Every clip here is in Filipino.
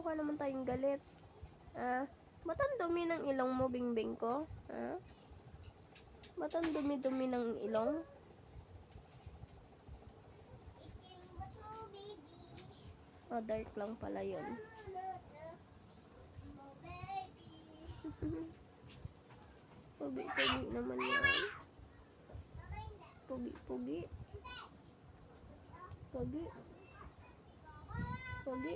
Mukha naman tayong galit. Ba't ang dumi ng ilong mo, Bingbing ko? Ba't ang dumi-dumi ng ilong? Dark lang pala yun. Pugi-pugi naman yan. Pugi-pugi. Pugi. Pugi.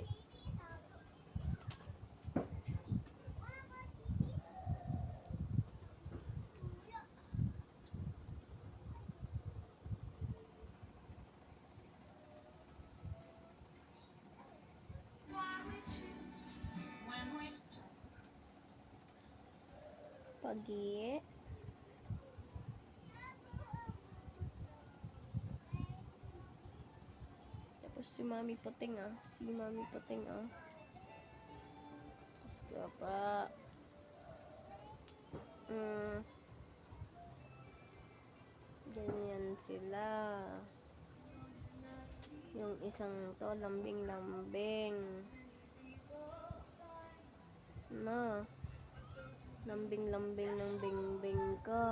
Pagi. Tapos si Mami Puting Si Mami Puting Tapos ka pa. Ganyan sila. Yung isang to, lambing-lambing. Lambing-lambing ng Bingbing ko.